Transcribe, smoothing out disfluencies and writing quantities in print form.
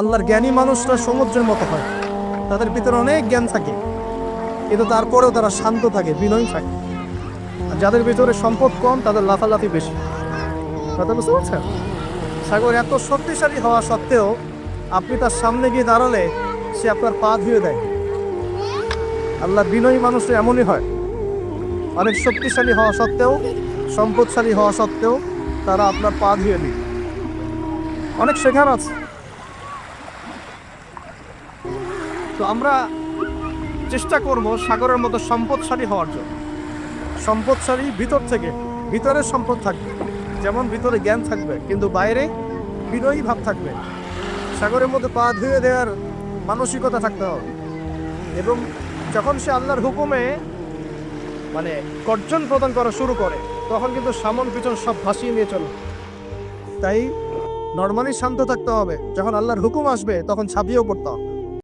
আল্লাহর জ্ঞানী মানুষরা সমুদ্রের মতো হয়, তাদের ভিতরে অনেক জ্ঞান থাকে, কিন্তু তারপরেও তারা শান্ত থাকে, বিনয়ী থাকে। আর যাদের ভিতরে সম্পদ কম তাদের লাফালাফি বেশি। কথা বুঝতে পারছেন? সাগর এত শক্তিশালী হওয়া সত্ত্বেও আপনি তার সামনে গিয়ে দাঁড়ালে সে আপনার পা ধুয়ে দেয়। আল্লাহ বিনয়ী মানুষরা এমনই হয়, অনেক শক্তিশালী হওয়া সত্ত্বেও, সম্পদশালী হওয়া সত্ত্বেও তারা আপনার পা ধুয়ে দিই। অনেক শেখার আছে। তো আমরা চেষ্টা করব সাগরের মতো সম্পদশালী হওয়ার জন্য। সম্পদশালী ভিতর থেকে, ভিতরে সম্পদ থাকবে, যেমন ভিতরে জ্ঞান থাকবে কিন্তু বাইরে বিনয়ী ভাব থাকবে। সাগরের মধ্যে পা ধুয়ে দেওয়ার মানসিকতা থাকতে হবে। এবং যখন সে আল্লাহর হুকুমে গর্জন প্রদান করা শুরু করে, তখন কিন্তু সামন পিছন সব ভাসিয়ে নিয়ে চলে। তাই নর্মালি শান্ত থাকতে হবে, যখন আল্লাহর হুকুম আসবে তখন ছাপিয়েও পড়তে হবে।